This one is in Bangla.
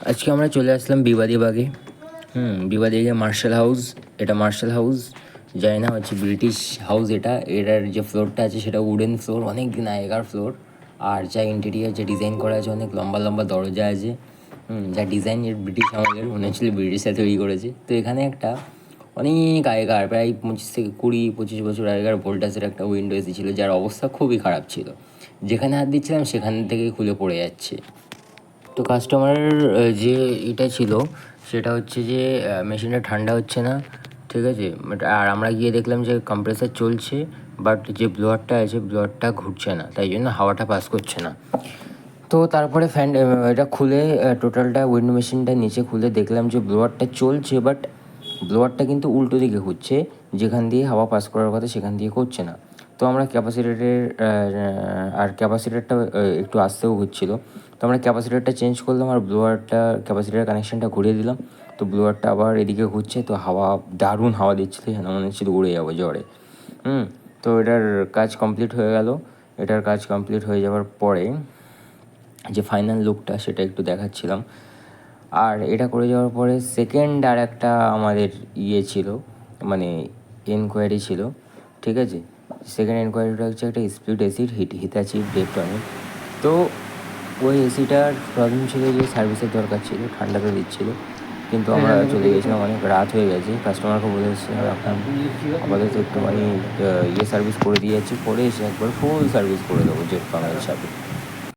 আজকে আমরা চলে আসলাম বিবাদীবাগে। বিবাদীবাগে মার্শাল হাউস। এটা মার্শাল হাউস, জানি না, হচ্ছে ব্রিটিশ হাউস। এটার যে ফ্লোরটা আছে সেটা উডেন ফ্লোর, অনেক দিন আগেকার ফ্লোর। আর যা ইন্টেরিয়ার, যে ডিজাইন করা আছে, অনেক লম্বা লম্বা দরজা আছে। যা ডিজাইন ব্রিটিশ আমাদের মনে হচ্ছিল ব্রিটিশরা তৈরি করেছে। তো এখানে একটা অনেক আগেকার, প্রায় 25 বছর আগেকার ভোল্টাসের একটা উইন্ডো এসি ছিল, যার অবস্থা খুবই খারাপ ছিল। যেখানে হাত দিচ্ছিলাম সেখান থেকেই খুলে পড়ে যাচ্ছে। তো কাস্টমারের যে এটা ছিল সেটা হচ্ছে যে মেশিনটা ঠান্ডা হচ্ছে না, ঠিক আছে। আর আমরা গিয়ে দেখলাম যে কম্প্রেসার চলছে, বাট যে ব্লোয়ারটা আছে ব্লোয়ারটা ঘুরছে না, তাই জন্য হাওয়াটা পাস করছে না। তো তারপরে ফ্যান এটা খুলে টোটালটা উইন্ডো মেশিনটা নিচে খুলে দেখলাম যে ব্লোয়ারটা চলছে, বাট ব্লোয়ারটা কিন্তু উল্টো দিকে ঘুরছে, যেখান দিয়ে হাওয়া পাস করার কথা সেখান দিয়ে করছে না। তো আমরা ক্যাপাসিটারটা একটু আস্তেও ঘুরছিল। তো আমরা ক্যাপাসিটারটা চেঞ্জ করলাম আর ক্যাপাসিটার কানেকশানটা ঘুরিয়ে দিলাম। তো ব্লোয়ারটা আবার এদিকে ঘুরছে, তো হাওয়া দারুণ হাওয়া দিচ্ছিলো, যেন মনে হচ্ছিল উড়ে যাবো জ্বরে। তো এটার কাজ কমপ্লিট হয়ে গেল। এটার কাজ কমপ্লিট হয়ে যাওয়ার পরে যে ফাইনাল লুকটা সেটা একটু দেখাচ্ছিলাম। আর এটা করে যাওয়ার পরে সেকেন্ড আর একটা আমাদের ছিল, মানে এনকোয়ারি ছিল, ঠিক আছে। সেকেন্ড এনকোয়ারিটা হচ্ছে একটা স্প্লিট এসিড হিতাচি ডেপটনিক। তো ওই এসিটার প্রবলেম ছিল যে সার্ভিসের দরকার ছিল, ঠান্ডাতে দিচ্ছিল, কিন্তু আমরা চলে গেছিলাম, অনেক রাত হয়ে গেছে। কাস্টমারকে বলে এসেছিলাম এখন আপাতত একটুখানি সার্ভিস করে দিয়ে যাচ্ছি, পরে এসে একবার ফুল সার্ভিস করে দেবো জেট পাম্পের সাথে।